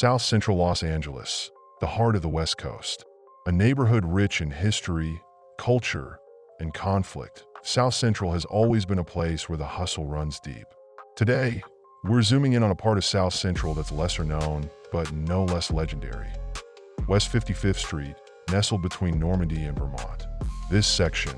South Central Los Angeles, the heart of the West Coast. A neighborhood rich in history, culture, and conflict, South Central has always been a place where the hustle runs deep. Today, we're zooming in on a part of South Central that's lesser known, but no less legendary. West 55th Street, nestled between Normandy and Vermont. This section,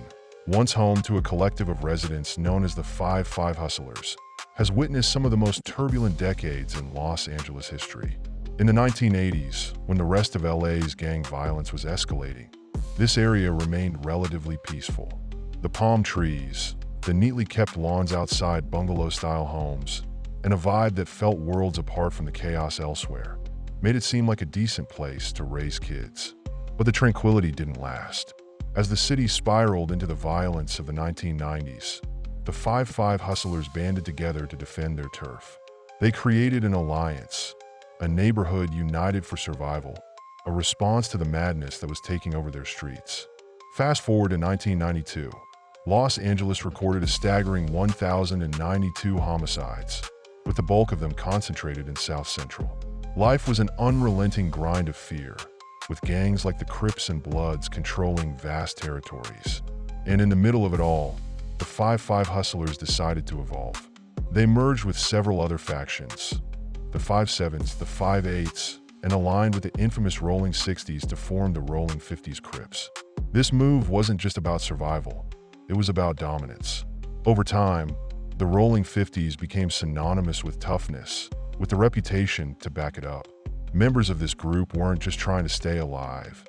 once home to a collective of residents known as the 55 Hustlers, has witnessed some of the most turbulent decades in Los Angeles history. In the 1980s, when the rest of LA's gang violence was escalating, this area remained relatively peaceful. The palm trees, the neatly kept lawns outside bungalow-style homes, and a vibe that felt worlds apart from the chaos elsewhere, made it seem like a decent place to raise kids. But the tranquility didn't last. As the city spiraled into the violence of the 1990s, the 55 Hustlers banded together to defend their turf. They created an alliance, a neighborhood united for survival, a response to the madness that was taking over their streets. Fast forward to 1992, Los Angeles recorded a staggering 1,092 homicides, with the bulk of them concentrated in South Central. Life was an unrelenting grind of fear, with gangs like the Crips and Bloods controlling vast territories. And in the middle of it all, the 55 Hustlers decided to evolve. They merged with several other factions, the 57s, the 58s, and aligned with the infamous Rolling 60s to form the Rolling 50Crips. This move wasn't just about survival, it was about dominance. Over time, the Rolling 50s became synonymous with toughness, with the reputation to back it up. Members of this group weren't just trying to stay alive.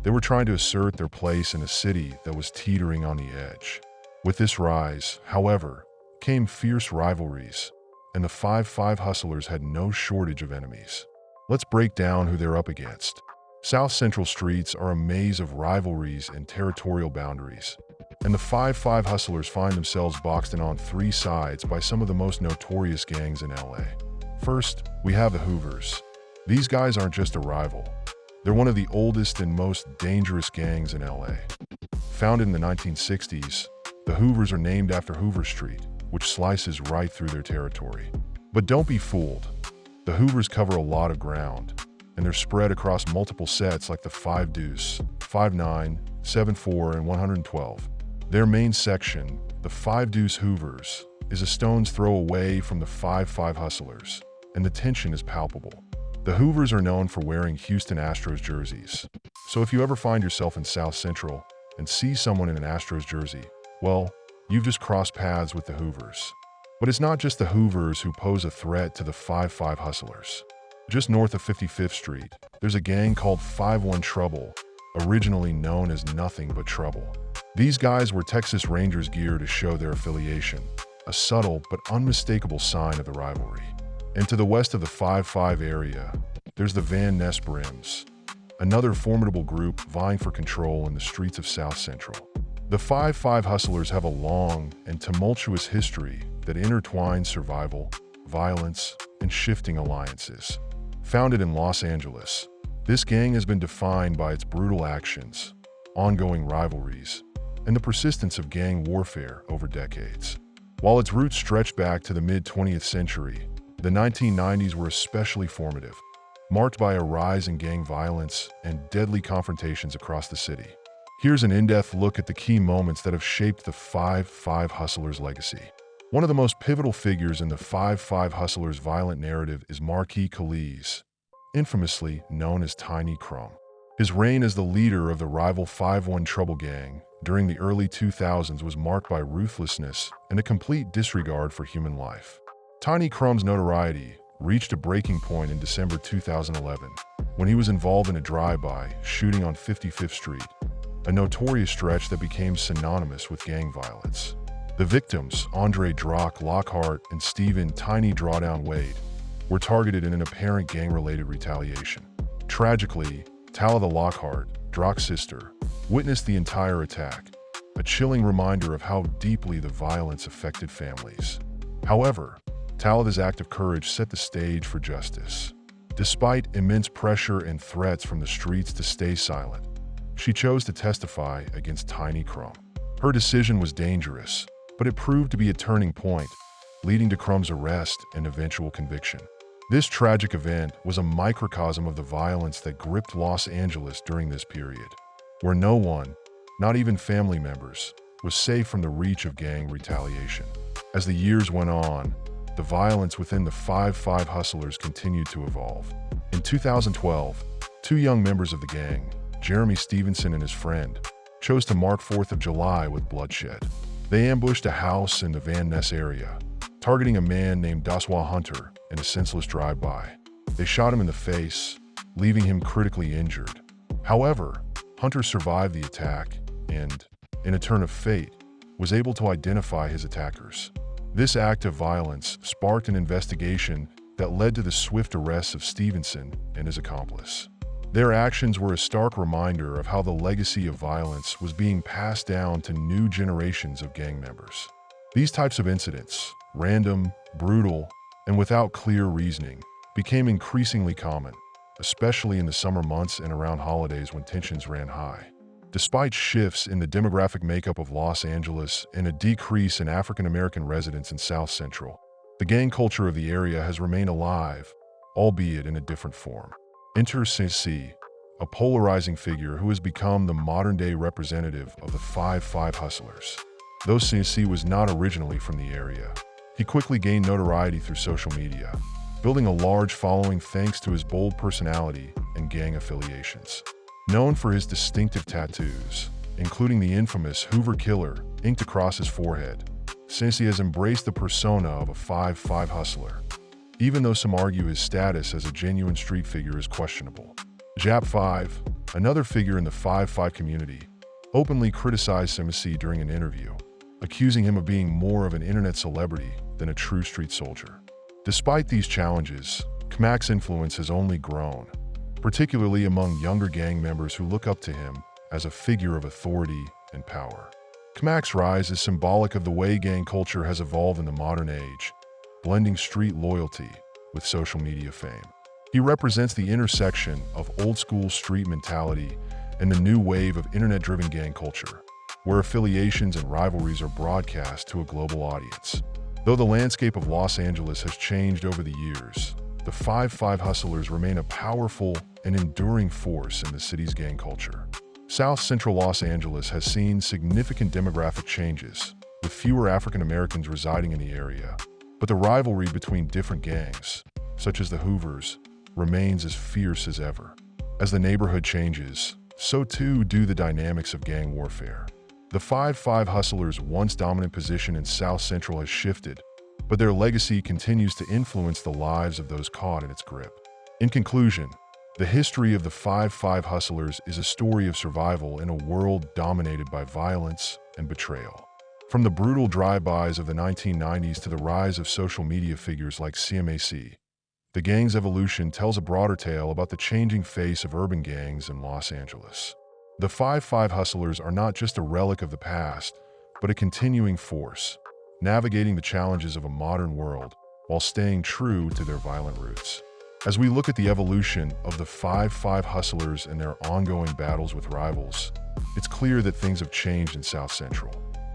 They were trying to assert their place in a city that was teetering on the edge. With this rise, however, came fierce rivalries, and the 55 Hustlers had no shortage of enemies. Let's break down who they're up against. South Central streets are a maze of rivalries and territorial boundaries, and the 55 Hustlers find themselves boxed in on three sides by some of the most notorious gangs in LA. First, we have the Hoovers. These guys aren't just a rival. They're one of the oldest and most dangerous gangs in LA. Founded in the 1960s, the Hoovers are named after Hoover Street, which slices right through their territory. But don't be fooled. The Hoovers cover a lot of ground, and they're spread across multiple sets like the 5 Deuce, 5'9", 7'4", and 112. Their main section, the 5 Deuce Hoovers, is a stone's throw away from the 55 Hustlers, and the tension is palpable. The Hoovers are known for wearing Houston Astros jerseys, so if you ever find yourself in South Central and see someone in an Astros jersey, well, you've just crossed paths with the Hoovers. But it's not just the Hoovers who pose a threat to the 55 Hustlers. Just north of 55th Street, there's a gang called 51 Trouble, originally known as Nothing But Trouble. These guys wear Texas Rangers gear to show their affiliation, a subtle but unmistakable sign of the rivalry. And to the west of the 55 area, there's the Van Ness Brims, another formidable group vying for control in the streets of South Central. The 55 Hustlers have a long and tumultuous history that intertwines survival, violence, and shifting alliances. Founded in Los Angeles, this gang has been defined by its brutal actions, ongoing rivalries, and the persistence of gang warfare over decades. While its roots stretch back to the mid-20th century, the 1990s were especially formative, marked by a rise in gang violence and deadly confrontations across the city. Here's an in-depth look at the key moments that have shaped the 55 Hustlers' legacy. One of the most pivotal figures in the 55 Hustlers' violent narrative is Marquis Calise, infamously known as Tiny Crumb. His reign as the leader of the rival 51 Trouble gang during the early 2000s was marked by ruthlessness and a complete disregard for human life. Tiny Crumb's notoriety reached a breaking point in December 2011 when he was involved in a drive-by shooting on 55th Street, a notorious stretch that became synonymous with gang violence. The victims, Andre Drock Lockhart and Stephen Tiny Drawdown Wade, were targeted in an apparent gang-related retaliation. Tragically, Talitha Lockhart, Drock's sister, witnessed the entire attack, a chilling reminder of how deeply the violence affected families. However, Talitha's act of courage set the stage for justice. Despite immense pressure and threats from the streets to stay silent, she chose to testify against Tiny Crumb. Her decision was dangerous, but it proved to be a turning point, leading to Crumb's arrest and eventual conviction. This tragic event was a microcosm of the violence that gripped Los Angeles during this period, where no one, not even family members, was safe from the reach of gang retaliation. As the years went on, the violence within the 55 Hustlers continued to evolve. In 2012, two young members of the gang, Jeremy Stevenson and his friend, chose to mark 4th of July with bloodshed. They ambushed a house in the Van Ness area, targeting a man named Doswa Hunter in a senseless drive-by. They shot him in the face, leaving him critically injured. However, Hunter survived the attack and, in a turn of fate, was able to identify his attackers. This act of violence sparked an investigation that led to the swift arrest of Stevenson and his accomplice. Their actions were a stark reminder of how the legacy of violence was being passed down to new generations of gang members. These types of incidents, random, brutal, and without clear reasoning, became increasingly common, especially in the summer months and around holidays when tensions ran high. Despite shifts in the demographic makeup of Los Angeles and a decrease in African American residents in South Central, the gang culture of the area has remained alive, albeit in a different form. Enter C, a polarizing figure who has become the modern-day representative of the 55 Hustlers. Though C was not originally from the area, he quickly gained notoriety through social media, building a large following thanks to his bold personality and gang affiliations. Known for his distinctive tattoos, including the infamous Hoover Killer inked across his forehead, Cincy has embraced the persona of a 5'5" hustler, even though some argue his status as a genuine street figure is questionable. Jap 5, another figure in the 5'5" community, openly criticized Cincy during an interview, accusing him of being more of an internet celebrity than a true street soldier. Despite these challenges, Kmak's influence has only grown, particularly among younger gang members who look up to him as a figure of authority and power. Kmak's rise is symbolic of the way gang culture has evolved in the modern age, blending street loyalty with social media fame. He represents the intersection of old-school street mentality and the new wave of internet-driven gang culture, where affiliations and rivalries are broadcast to a global audience. Though the landscape of Los Angeles has changed over the years, the 55 Hustlers remain a powerful and enduring force in the city's gang culture. South Central Los Angeles has seen significant demographic changes, with fewer African Americans residing in the area, but the rivalry between different gangs, such as the Hoovers, remains as fierce as ever. As the neighborhood changes, so too do the dynamics of gang warfare. The 55 Hustlers' once dominant position in South Central has shifted, but their legacy continues to influence the lives of those caught in its grip. In conclusion, the history of the 55 Hustlers is a story of survival in a world dominated by violence and betrayal. From the brutal drive-bys of the 1990s to the rise of social media figures like CMAC, the gang's evolution tells a broader tale about the changing face of urban gangs in Los Angeles. The 55 Hustlers are not just a relic of the past, but a continuing force, navigating the challenges of a modern world while staying true to their violent roots. As we look at the evolution of the 55 Hustlers and their ongoing battles with rivals, it's clear that things have changed in South Central.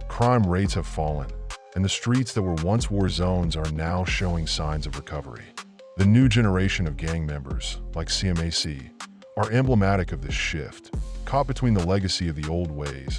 Crime rates have fallen, and the streets that were once war zones are now showing signs of recovery. The new generation of gang members, like CMAC, are emblematic of this shift, caught between the legacy of the old ways